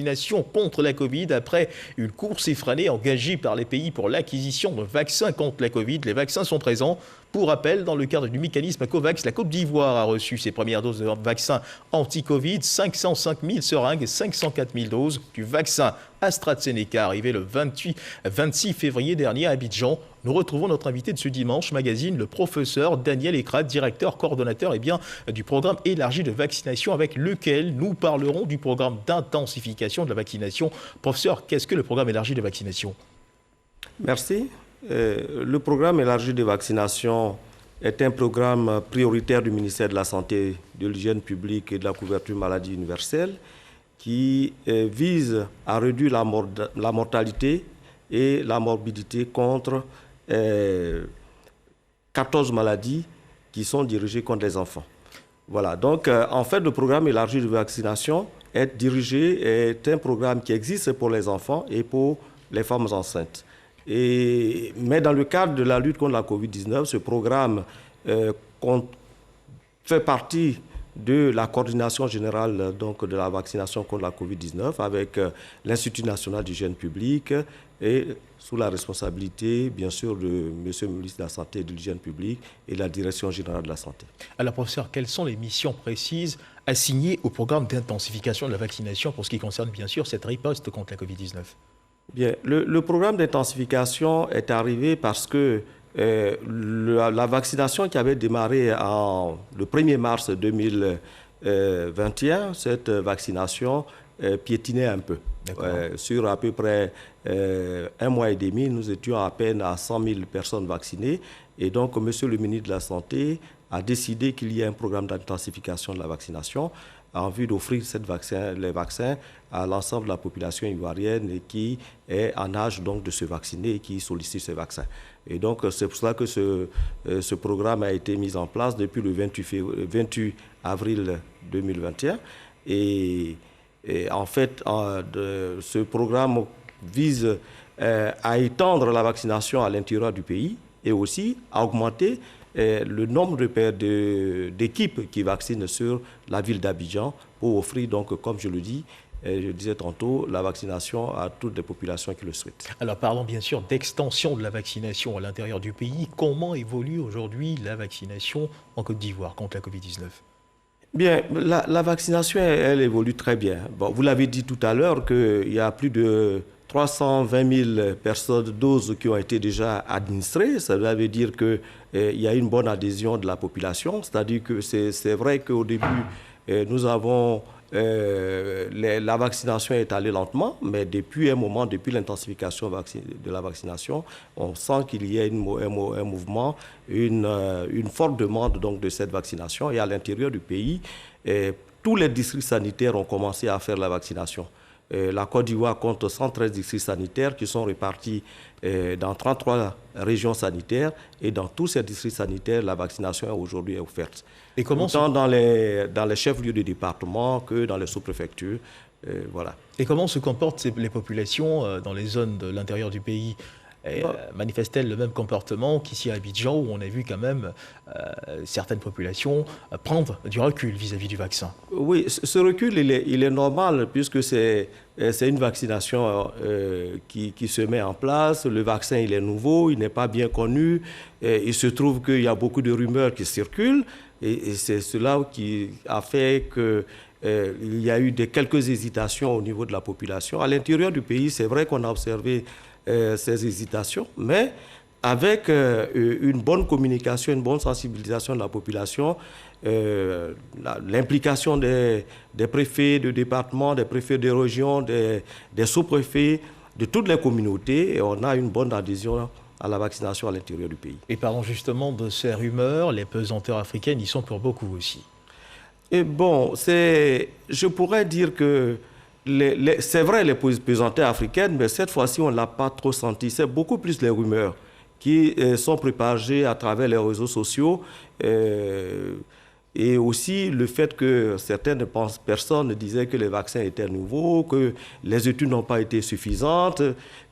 Vaccination contre la Covid après une course effrénée engagée par les pays pour l'acquisition de vaccins contre la Covid. Les vaccins sont présents. Pour rappel, dans le cadre du mécanisme COVAX, la Côte d'Ivoire a reçu ses premières doses de vaccins anti-Covid, 505 000 seringues et 504 000 doses du vaccin AstraZeneca arrivé le 26 février dernier à Abidjan. Nous retrouvons notre invité de ce dimanche magazine, le professeur Daniel Ekrat, directeur coordonnateur du programme élargi de vaccination avec lequel nous parlerons du programme d'intensification de la vaccination. Professeur, qu'est-ce que le programme élargi de vaccination? Merci. Le programme élargi de vaccination est un programme prioritaire du ministère de la Santé, de l'Hygiène publique et de la couverture maladie universelle qui vise à réduire la mortalité et la morbidité contre 14 maladies qui sont dirigées contre les enfants. Voilà, donc en fait le programme élargi de vaccination est un programme qui existe pour les enfants et pour les femmes enceintes. Mais dans le cadre de la lutte contre la Covid-19, ce programme fait partie de la coordination générale donc, de la vaccination contre la Covid-19 avec l'Institut national d'hygiène publique et sous la responsabilité, bien sûr, de M. le ministre de la Santé et de l'Hygiène publique et de la Direction générale de la Santé. Alors, professeur, quelles sont les missions précises assignées au programme d'intensification de la vaccination pour ce qui concerne, bien sûr, cette riposte contre la Covid-19 ? Bien, le programme d'intensification est arrivé parce que la vaccination qui avait démarré le 1er mars 2021, cette vaccination piétinait un peu. Sur à peu près un mois et demi, nous étions à peine à 100 000 personnes vaccinées. Et donc, monsieur le ministre de la Santé a décidé qu'il y ait un programme d'intensification de la vaccination en vue d'offrir les vaccins à l'ensemble de la population ivoirienne et qui est en âge donc de se vacciner et qui sollicite ces vaccins. Et donc c'est pour cela que ce programme a été mis en place depuis le 28 avril 2021. Et en fait, ce programme vise à étendre la vaccination à l'intérieur du pays et aussi à augmenter le nombre d'équipes qui vaccinent sur la ville d'Abidjan pour offrir, donc, comme je le dis, je disais tantôt, la vaccination à toutes les populations qui le souhaitent. Alors parlons bien sûr d'extension de la vaccination à l'intérieur du pays. Comment évolue aujourd'hui la vaccination en Côte d'Ivoire contre la Covid-19 ? Bien, la vaccination, elle évolue très bien. Bon, vous l'avez dit tout à l'heure qu'il y a plus de 320 000 doses qui ont été déjà administrées. Ça veut dire qu'il y a une bonne adhésion de la population. C'est-à-dire que c'est vrai qu'au début, nous avons... la vaccination est allée lentement, mais depuis un moment, depuis l'intensification de la vaccination, on sent qu'il y a un mouvement, une forte demande donc, de cette vaccination. Et à l'intérieur du pays, tous les districts sanitaires ont commencé à faire la vaccination. La Côte d'Ivoire compte 113 districts sanitaires qui sont répartis dans 33 régions sanitaires. Et dans tous ces districts sanitaires, la vaccination aujourd'hui est offerte. Et comment autant dans les chefs-lieux de département que dans les sous-préfectures. Voilà. Et comment se comportent les populations dans les zones de l'intérieur du pays ? Manifeste-t-elle le même comportement qu'ici à Abidjan, où on a vu quand même certaines populations prendre du recul vis-à-vis du vaccin? Oui, ce recul, il est normal, puisque c'est une vaccination qui se met en place. Le vaccin, il est nouveau, il n'est pas bien connu. Il se trouve qu'il y a beaucoup de rumeurs qui circulent, et c'est cela qui a fait que il y a eu quelques hésitations au niveau de la population. À l'intérieur du pays, c'est vrai qu'on a observé ces hésitations, mais avec une bonne communication, une bonne sensibilisation de la population, l'implication des préfets de département, des préfets de région, des sous-préfets, de toutes les communautés, et on a une bonne adhésion à la vaccination à l'intérieur du pays. Et parlons justement de ces rumeurs, les pesanteurs africaines y sont pour beaucoup aussi. Et bon, je pourrais dire que c'est vrai les pesanteurs africaines, mais cette fois-ci, on ne l'a pas trop senti. C'est beaucoup plus les rumeurs qui sont propagées à travers les réseaux sociaux et aussi le fait que certaines personnes disaient que les vaccins étaient nouveaux, que les études n'ont pas été suffisantes,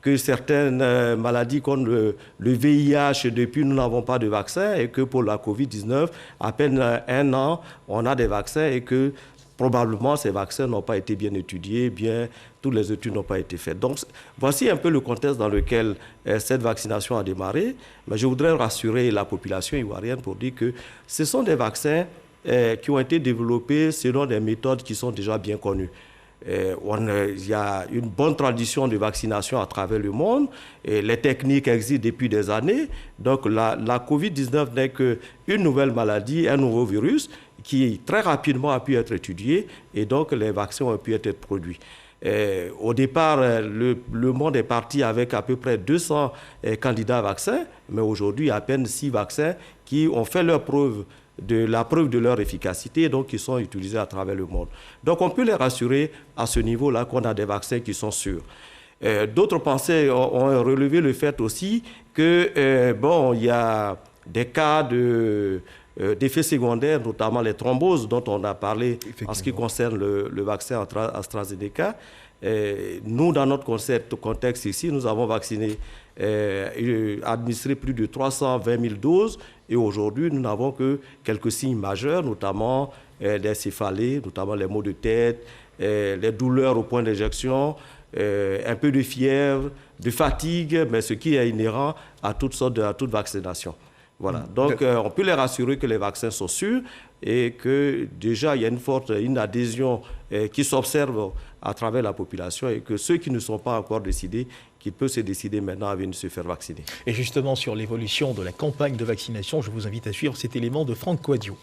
que certaines maladies comme le VIH, depuis nous n'avons pas de vaccin et que pour la Covid-19, à peine un an, on a des vaccins et que probablement ces vaccins n'ont pas été bien étudiés, bien toutes les études n'ont pas été faites. Donc, voici un peu le contexte dans lequel cette vaccination a démarré. Mais je voudrais rassurer la population ivoirienne pour dire que ce sont des vaccins qui ont été développés selon des méthodes qui sont déjà bien connues. Il y a une bonne tradition de vaccination à travers le monde. Et les techniques existent depuis des années. Donc la COVID-19 n'est qu'une nouvelle maladie, un nouveau virus qui très rapidement a pu être étudié et donc les vaccins ont pu être produits. Au départ, le monde est parti avec à peu près 200 candidats à vaccins, mais aujourd'hui, à peine 6 vaccins qui ont fait la preuve de leur efficacité, donc qui sont utilisés à travers le monde. Donc on peut les rassurer à ce niveau-là qu'on a des vaccins qui sont sûrs. D'autres pensées ont relevé le fait aussi que, il y a des cas d'effets secondaires, notamment les thromboses dont on a parlé en ce qui concerne le vaccin AstraZeneca. Nous, dans notre contexte ici, nous avons vacciné, administré plus de 320 000 doses et aujourd'hui, nous n'avons que quelques signes majeurs, notamment des céphalées, notamment les maux de tête, les douleurs au point d'injection, un peu de fièvre, de fatigue, mais ce qui est inhérent à toute vaccination. Voilà. Donc, on peut les rassurer que les vaccins sont sûrs et que déjà, il y a une adhésion qui s'observe à travers la population et que ceux qui ne sont pas encore décidés, qu'ils peuvent se décider maintenant à venir se faire vacciner. Et justement, sur l'évolution de la campagne de vaccination, je vous invite à suivre cet élément de Franck Coadio.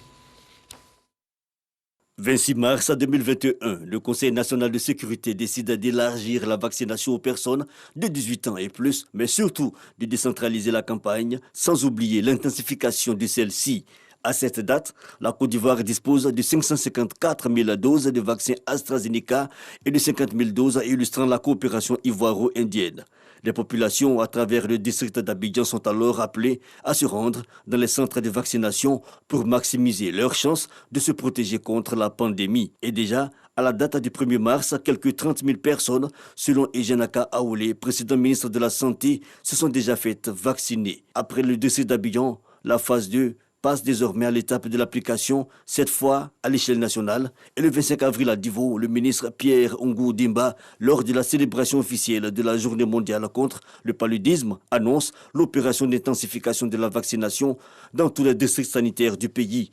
26 mars 2021, le Conseil national de sécurité décide d'élargir la vaccination aux personnes de 18 ans et plus, mais surtout de décentraliser la campagne, sans oublier l'intensification de celle-ci. À cette date, la Côte d'Ivoire dispose de 554 000 doses de vaccins AstraZeneca et de 50 000 doses illustrant la coopération ivoiro-indienne. Les populations à travers le district d'Abidjan sont alors appelées à se rendre dans les centres de vaccination pour maximiser leurs chances de se protéger contre la pandémie. Et déjà, à la date du 1er mars, quelques 30 000 personnes, selon Ejenaka Aoulé, président ministre de la Santé, se sont déjà faites vacciner. Après le district d'Abidjan, la phase 2 passe désormais à l'étape de l'application, cette fois à l'échelle nationale. Et le 25 avril à Divo, le ministre Pierre Ongou Dimba, lors de la célébration officielle de la Journée mondiale contre le paludisme, annonce l'opération d'intensification de la vaccination dans tous les districts sanitaires du pays.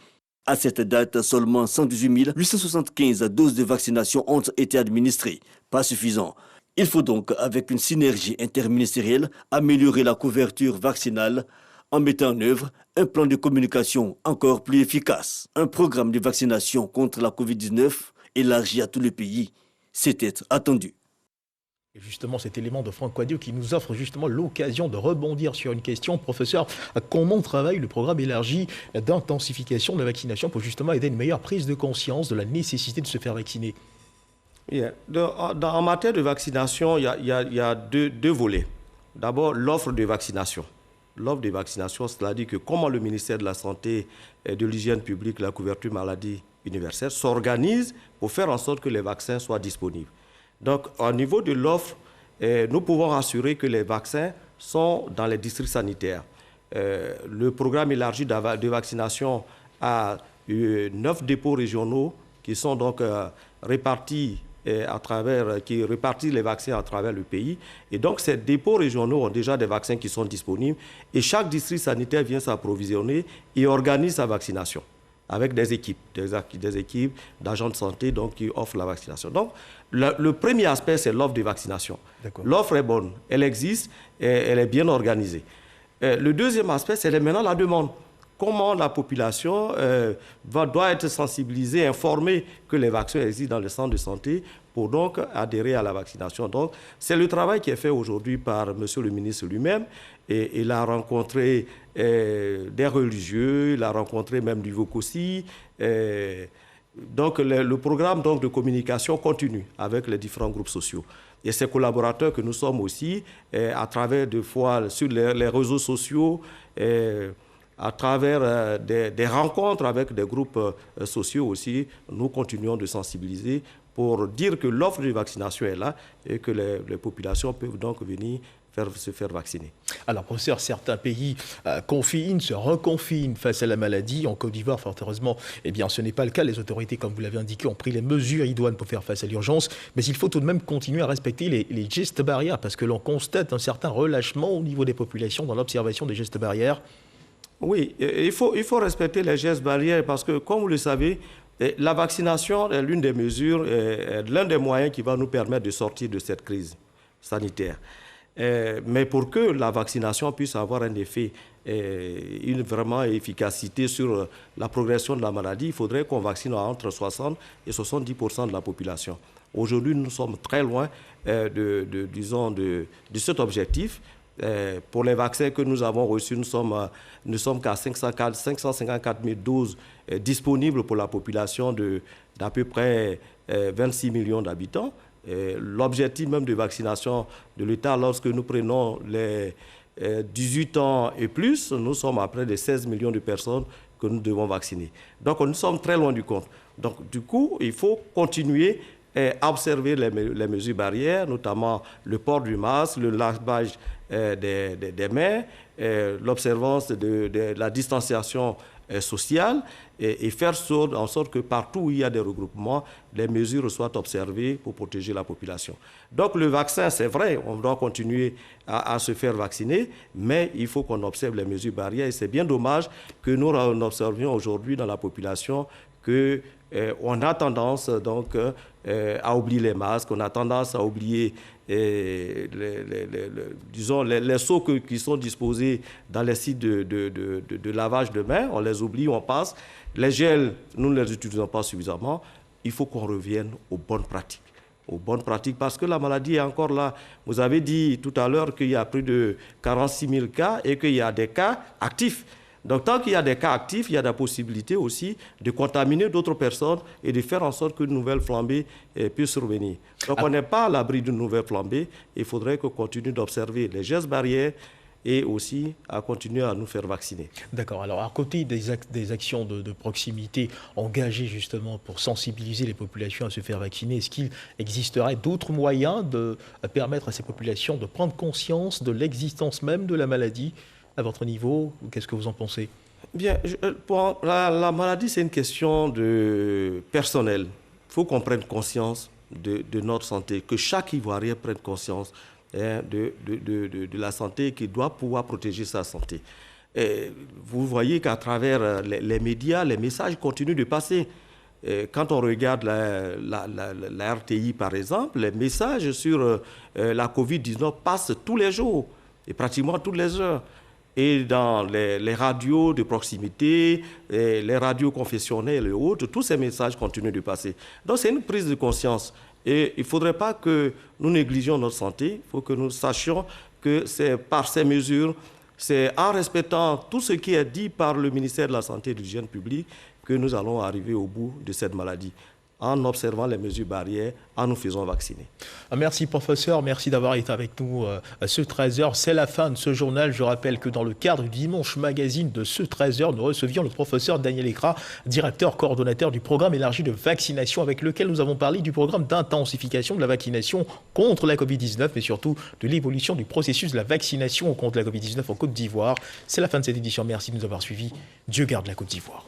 À cette date, seulement 118 875 doses de vaccination ont été administrées. Pas suffisant. Il faut donc, avec une synergie interministérielle, améliorer la couverture vaccinale en mettant en œuvre un plan de communication encore plus efficace. Un programme de vaccination contre la COVID-19 élargi à tout le pays, c'était attendu. Et justement, cet élément de Franck Coadio qui nous offre justement l'occasion de rebondir sur une question. Professeur, comment travaille le programme élargi d'intensification de la vaccination pour justement aider à une meilleure prise de conscience de la nécessité de se faire vacciner? En matière de vaccination, il y a deux volets. D'abord, l'offre de vaccination. L'offre de vaccination, cela dit que comment le ministère de la Santé et de l'Hygiène publique, la couverture maladie universelle, s'organise pour faire en sorte que les vaccins soient disponibles. Donc, au niveau de l'offre, nous pouvons rassurer que les vaccins sont dans les districts sanitaires. Le programme élargi de vaccination a 9 dépôts régionaux qui sont donc répartis qui répartissent les vaccins à travers le pays. Et donc, ces dépôts régionaux ont déjà des vaccins qui sont disponibles et chaque district sanitaire vient s'approvisionner et organise sa vaccination avec des équipes d'agents de santé donc, qui offrent la vaccination. Donc, le premier aspect, c'est l'offre de vaccination. L'offre est bonne, elle existe, et elle est bien organisée. Le deuxième aspect, c'est maintenant la demande. Comment la population doit être sensibilisée, informée que les vaccins existent dans les centres de santé pour donc adhérer à la vaccination. Donc, c'est le travail qui est fait aujourd'hui par M. le ministre lui-même. Et il a rencontré des religieux, il a rencontré même du Vokosi. Donc, le programme donc, de communication continue avec les différents groupes sociaux. Et ces collaborateurs que nous sommes aussi, à travers des fois sur les réseaux sociaux, à travers des rencontres avec des groupes sociaux aussi, nous continuons de sensibiliser pour dire que l'offre de vaccination est là et que les populations peuvent donc venir se faire vacciner. Alors, professeur, certains pays confinent, se reconfinent face à la maladie. En Côte d'Ivoire, fort heureusement, eh bien, ce n'est pas le cas. Les autorités, comme vous l'avez indiqué, ont pris les mesures idoines pour faire face à l'urgence. Mais il faut tout de même continuer à respecter les gestes barrières parce que l'on constate un certain relâchement au niveau des populations dans l'observation des gestes barrières. Oui, il faut respecter les gestes barrières parce que, comme vous le savez, la vaccination est l'une des mesures, l'un des moyens qui va nous permettre de sortir de cette crise sanitaire. Mais pour que la vaccination puisse avoir un effet, une vraiment efficacité sur la progression de la maladie, il faudrait qu'on vaccine entre 60 et 70% de la population. Aujourd'hui, nous sommes très loin de cet objectif. Pour les vaccins que nous avons reçus, nous sommes qu'à 554 000 doses disponibles pour la population d'à peu près 26 millions d'habitants. L'objectif même de vaccination de l'État, lorsque nous prenons les 18 ans et plus, nous sommes à près de 16 millions de personnes que nous devons vacciner. Donc nous sommes très loin du compte. Donc du coup, il faut continuer à observer les mesures barrières, notamment le port du masque, le lavage des mains, l'observance de la distanciation sociale et faire en sorte que partout où il y a des regroupements, les mesures soient observées pour protéger la population. Donc le vaccin, c'est vrai, on doit continuer à se faire vacciner, mais il faut qu'on observe les mesures barrières et c'est bien dommage que nous observions aujourd'hui dans la population que on a tendance donc à oublier les masques, on a tendance à oublier les seaux qui sont disposés dans les sites de lavage de mains, on les oublie, on passe. Les gels, nous ne les utilisons pas suffisamment. Il faut qu'on revienne aux bonnes pratiques. Aux bonnes pratiques parce que la maladie est encore là. Vous avez dit tout à l'heure qu'il y a plus de 46 000 cas et qu'il y a des cas actifs. Donc, tant qu'il y a des cas actifs, il y a la possibilité aussi de contaminer d'autres personnes et de faire en sorte qu'une nouvelle flambée puisse survenir. Donc, on n'est pas à l'abri d'une nouvelle flambée. Il faudrait qu'on continue d'observer les gestes barrières et aussi à continuer à nous faire vacciner. D'accord. Alors, à côté des actions de proximité engagées justement pour sensibiliser les populations à se faire vacciner, est-ce qu'il existerait d'autres moyens de permettre à ces populations de prendre conscience de l'existence même de la maladie ? À votre niveau, qu'est-ce que vous en pensez? Bien, pour la maladie, c'est une question de personnel. Il faut qu'on prenne conscience de notre santé, que chaque Ivoirien prenne conscience de la santé, qu'il doit pouvoir protéger sa santé. Et vous voyez qu'à travers les médias, les messages continuent de passer. Quand on regarde la RTI, par exemple, les messages sur la Covid-19 passent tous les jours et pratiquement toutes les heures. Et dans les radios de proximité, les radios confessionnelles et autres, tous ces messages continuent de passer. Donc c'est une prise de conscience. Et il ne faudrait pas que nous négligions notre santé. Il faut que nous sachions que c'est par ces mesures, c'est en respectant tout ce qui est dit par le ministère de la Santé et de l'Hygiène publique que nous allons arriver au bout de cette maladie, en observant les mesures barrières, en nous faisant vacciner. Merci professeur, merci d'avoir été avec nous à ce 13h. C'est la fin de ce journal. Je rappelle que dans le cadre du Dimanche Magazine de ce 13h, nous recevions le professeur Daniel Ekra, directeur coordonnateur du programme élargi de vaccination avec lequel nous avons parlé du programme d'intensification de la vaccination contre la Covid-19 mais surtout de l'évolution du processus de la vaccination contre la Covid-19 en Côte d'Ivoire. C'est la fin de cette édition. Merci de nous avoir suivis. Dieu garde la Côte d'Ivoire.